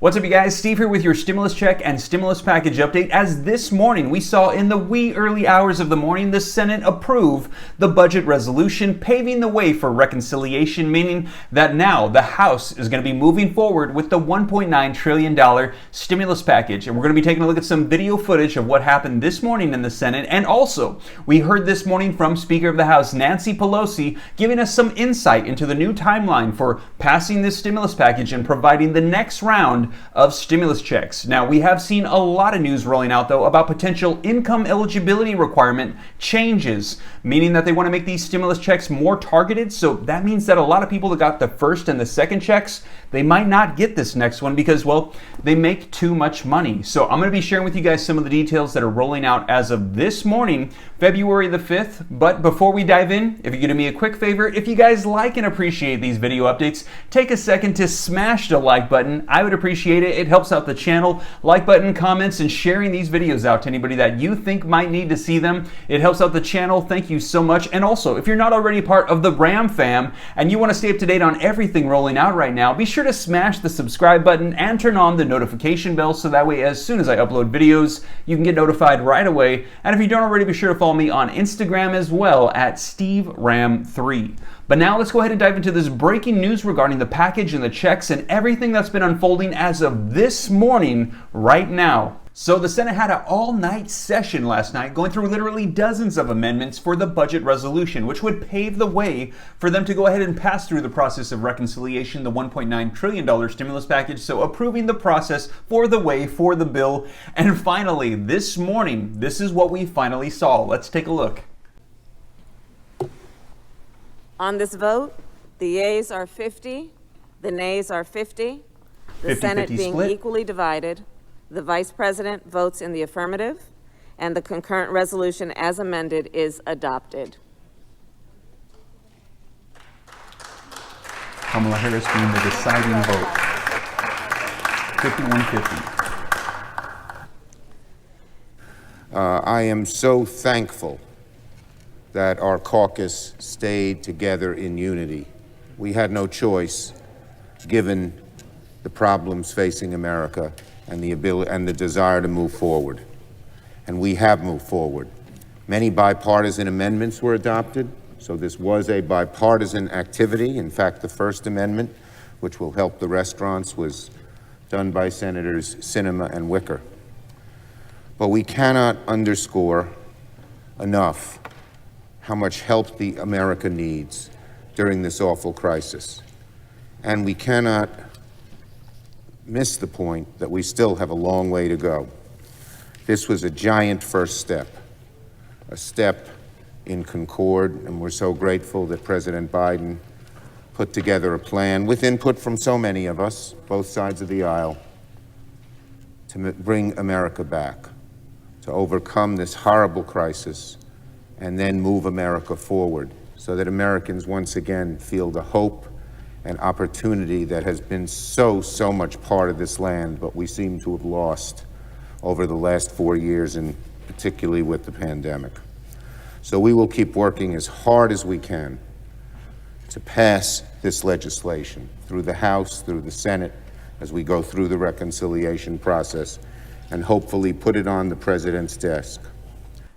What's up, you guys? Steve here with your stimulus check and stimulus package update. As this morning we saw in the wee early hours of the morning, the Senate approve the budget resolution, paving the way for reconciliation, meaning that now the House is going to be moving forward with the $1.9 trillion stimulus package. And we're going to be taking a look at some video footage of what happened this morning in the Senate. And also, we heard this morning from Speaker of the House, Nancy Pelosi, giving us some insight into the new timeline for passing this stimulus package and providing the next round of stimulus checks. Now, we have seen a lot of news rolling out, though, about potential income eligibility requirement changes, meaning that they want to make these stimulus checks more targeted. So that means that a lot of people that got the first and the second checks, they might not get this next one because, well, they make too much money. So I'm going to be sharing with you guys some of the details that are rolling out as of this morning, February the 5th. But before we dive in, if you could do me a quick favor, if you guys like and appreciate these video updates, take a second to smash the like button. I would appreciate it. It helps out the channel. Like button, comments, and sharing these videos out to anybody that you think might need to see them. It helps out the channel. Thank you so much. And also, if you're not already part of the Ram fam and you want to stay up to date on everything rolling out right now, be sure to smash the subscribe button and turn on the notification bell so that way as soon as I upload videos, you can get notified right away. And if you don't already, be sure to follow me on Instagram as well at SteveRam3. But now let's go ahead and dive into this breaking news regarding the package and the checks and everything that's been unfolding as of this morning right now. So the Senate had an all-night session last night going through literally dozens of amendments for the budget resolution, which would pave the way for them to go ahead and pass through the process of reconciliation, the $1.9 trillion stimulus package, so approving the process for the way for the bill. And finally, this morning, this is what we finally saw. Let's take a look. On this vote, the yeas are 50, the nays are 50. The Senate being split. Equally divided, the Vice President votes in the affirmative, and the concurrent resolution as amended is adopted. Kamala Harris being the deciding vote. 51-50. I am so thankful that our caucus stayed together in unity. We had no choice, given the problems facing America and the ability and the desire to move forward. And we have moved forward. Many bipartisan amendments were adopted, so this was a bipartisan activity. In fact, the first amendment, which will help the restaurants, was done by Senators Sinema and Wicker. But we cannot underscore enough how much help the America needs during this awful crisis. And we cannot miss the point that we still have a long way to go. This was a giant first step, a step in concord, and we're so grateful that President Biden put together a plan with input from so many of us, both sides of the aisle, to bring America back, to overcome this horrible crisis and then move America forward so that Americans once again feel the hope and opportunity that has been so much part of this land, but we seem to have lost over the last 4 years, and particularly with the pandemic. So we will keep working as hard as we can to pass this legislation through the House, through the Senate, as we go through the reconciliation process, and hopefully put it on the President's desk.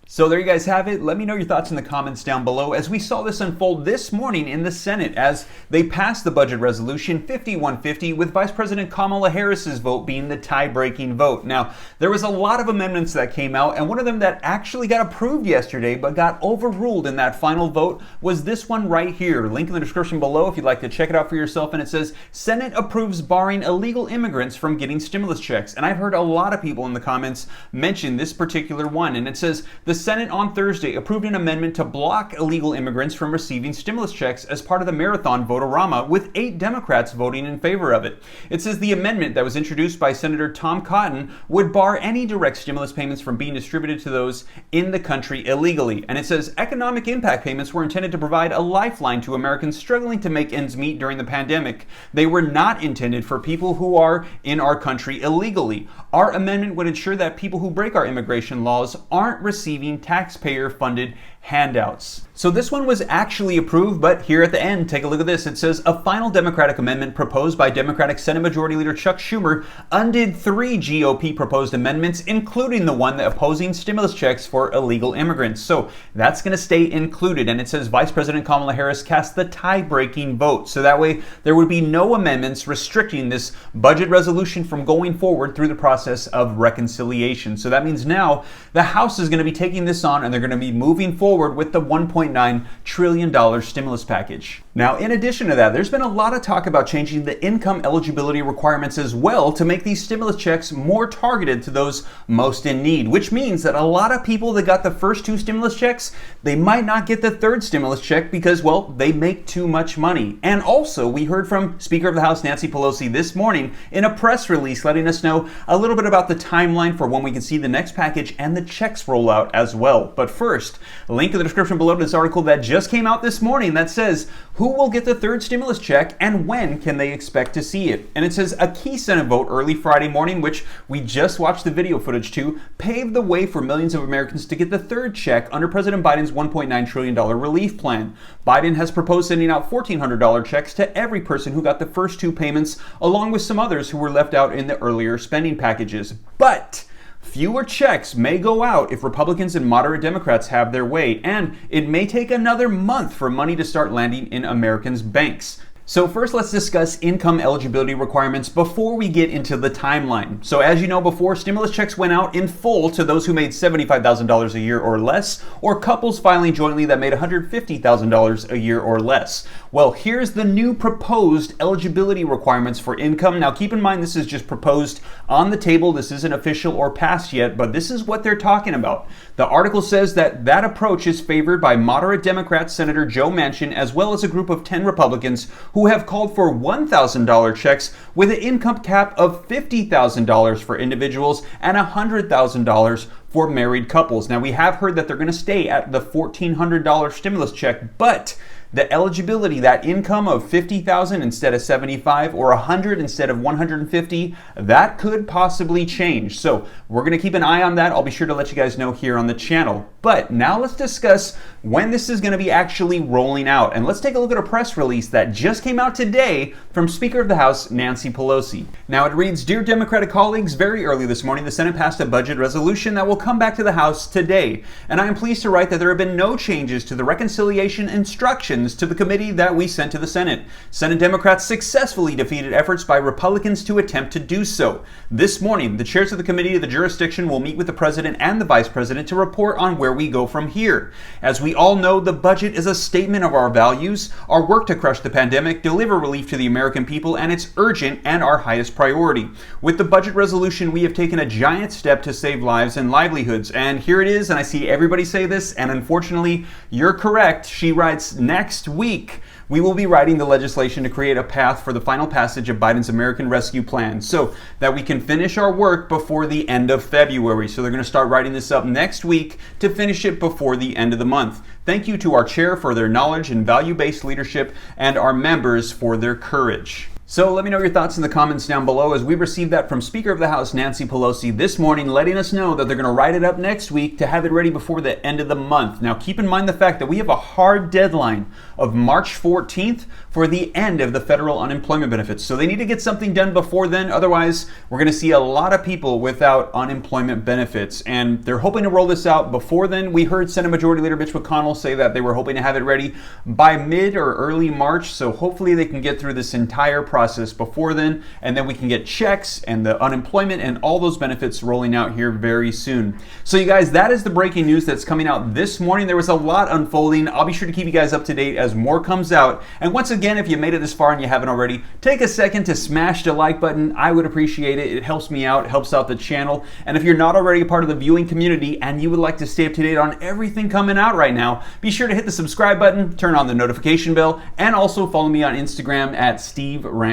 So there you guys have it. Let me know your thoughts in the comments down below as we saw this unfold this morning in the Senate as they passed the budget resolution 51-50 with Vice President Kamala Harris's vote being the tie-breaking vote. Now, there was a lot of amendments that came out, and one of them that actually got approved yesterday but got overruled in that final vote was this one right here. Link in the description below if you'd like to check it out for yourself, and it says, Senate approves barring illegal immigrants from getting stimulus checks. And I've heard a lot of people in the comments mention this particular one, and it says, the Senate on Thursday approved an amendment to block illegal immigrants from receiving stimulus checks as part of the marathon vote-a-rama, with 8 Democrats voting in favor of it. It says the amendment that was introduced by Senator Tom Cotton would bar any direct stimulus payments from being distributed to those in the country illegally. And it says economic impact payments were intended to provide a lifeline to Americans struggling to make ends meet during the pandemic. They were not intended for people who are in our country illegally. Our amendment would ensure that people who break our immigration laws aren't receiving taxpayer-funded handouts. So this one was actually approved, but here at the end, take a look at this. It says a final Democratic amendment proposed by Democratic Senate Majority Leader Chuck Schumer undid 3 GOP proposed amendments, including the one that opposing stimulus checks for illegal immigrants. So that's going to stay included. And it says Vice President Kamala Harris cast the tie-breaking vote. So that way there would be no amendments restricting this budget resolution from going forward through the process of reconciliation. So that means now the House is going to be taking this on, and they're going to be moving forward with the $1.9 trillion stimulus package. Now, in addition to that, there's been a lot of talk about changing the income eligibility requirements as well to make these stimulus checks more targeted to those most in need, which means that a lot of people that got the first 2 stimulus checks, they might not get the 3rd stimulus check because, well, they make too much money. And also, we heard from Speaker of the House Nancy Pelosi this morning in a press release letting us know a little bit about the timeline for when we can see the next package and the checks roll out as well. But first, a link in the description below to this article that just came out this morning that says who will get the 3rd stimulus check and when can they expect to see it. And it says a key Senate vote early Friday morning, which we just watched the video footage to, paved the way for millions of Americans to get the 3rd check under President Biden's $1.9 trillion relief plan. Biden has proposed sending out $1,400 checks to every person who got the first 2 payments, along with some others who were left out in the earlier spending packages. But fewer checks may go out if Republicans and moderate Democrats have their way, and it may take another month for money to start landing in Americans' banks. So first, let's discuss income eligibility requirements before we get into the timeline. So as you know before, stimulus checks went out in full to those who made $75,000 a year or less, or couples filing jointly that made $150,000 a year or less. Well, here's the new proposed eligibility requirements for income. Now keep in mind this is just proposed on the table. This isn't official or passed yet, but this is what they're talking about. The article says that that approach is favored by moderate Democrat Senator Joe Manchin, as well as a group of 10 Republicans who have called for $1,000 checks with an income cap of $50,000 for individuals and $100,000 for married couples. Now, we have heard that they're going to stay at the $1,400 stimulus check, but the eligibility, that income of $50,000 instead of $75,000 or $100,000 instead of $150,000, that could possibly change. So we're going to keep an eye on that. I'll be sure to let you guys know here on the channel. But now let's discuss when this is going to be actually rolling out. And let's take a look at a press release that just came out today from Speaker of the House Nancy Pelosi. Now it reads, "Dear Democratic colleagues, very early this morning, the Senate passed a budget resolution that will come back to the House today. And I am pleased to write that there have been no changes to the reconciliation instructions to the committee that we sent to the Senate. Senate Democrats successfully defeated efforts by Republicans to attempt to do so. This morning, the chairs of the committee of the jurisdiction will meet with the President and the Vice President to report on where we go from here. As we all know, the budget is a statement of our values, our work to crush the pandemic, deliver relief to the American people, and it's urgent and our highest priority. With the budget resolution, we have taken a giant step to save lives and livelihoods." And here it is, and I see everybody say this, and unfortunately, you're correct. She writes, "Next week, we will be writing the legislation to create a path for the final passage of Biden's American Rescue Plan so that we can finish our work before the end of February." So they're going to start writing this up next week to finish it before the end of the month. "Thank you to our chair for their knowledge and value-based leadership and our members for their courage." So let me know your thoughts in the comments down below as we received that from Speaker of the House Nancy Pelosi this morning, letting us know that they're going to write it up next week to have it ready before the end of the month. Now keep in mind the fact that we have a hard deadline of March 14th for the end of the federal unemployment benefits. So they need to get something done before then. Otherwise, we're going to see a lot of people without unemployment benefits. And they're hoping to roll this out before then. We heard Senate Majority Leader Mitch McConnell say that they were hoping to have it ready by mid or early March. So hopefully they can get through this entire process before then, and then we can get checks and the unemployment and all those benefits rolling out here very soon. So you guys, that is the breaking news that's coming out this morning. There was a lot unfolding. I'll be sure to keep you guys up to date as more comes out. And once again, if you made it this far and you haven't already, take a second to smash the like button. I would appreciate it. It helps me out, it helps out the channel. And if you're not already a part of the viewing community and you would like to stay up to date on everything coming out right now, be sure to hit the subscribe button, turn on the notification bell, and also follow me on Instagram at SteveRam3.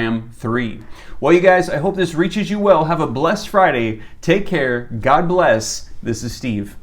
Well, you guys, I hope this reaches you well. Have a blessed Friday. Take care. God bless. This is Steve.